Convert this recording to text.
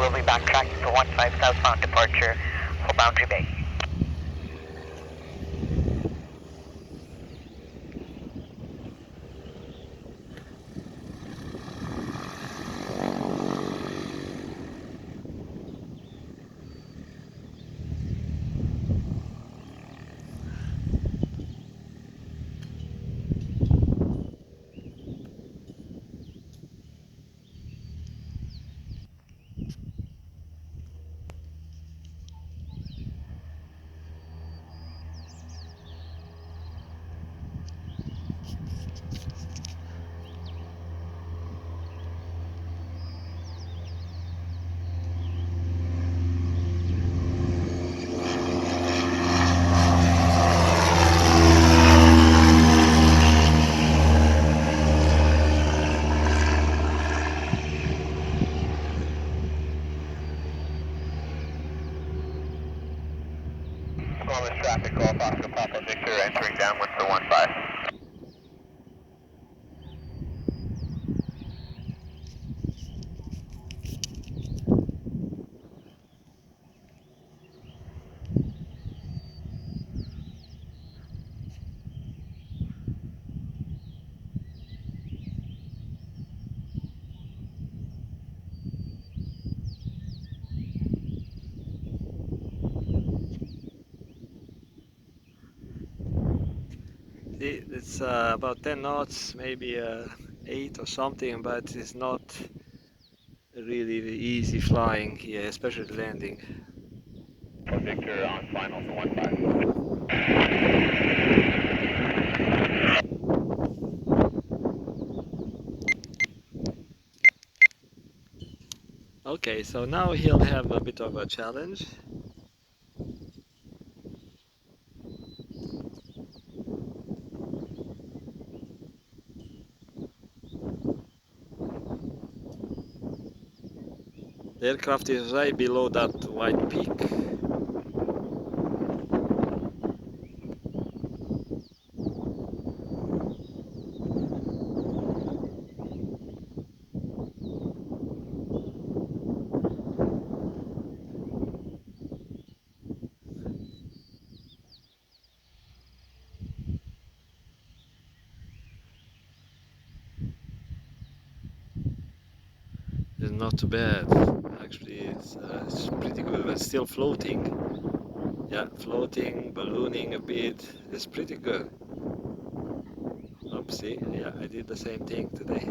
slowly backtracking to 15 southbound departure for Boundary Bay. Smallest traffic call, Oscar Papa Victor entering downwind for 15. It's about 10 knots, maybe 8 or something, but it's not really easy flying here, especially landing. Victor on final for 15. Okay, so now he'll have a bit of a challenge. The aircraft is right below that white peak. It's not too bad. Actually, it's pretty good, but still floating. Yeah, floating, ballooning a bit. It's pretty good. Oopsie, yeah, I did the same thing today.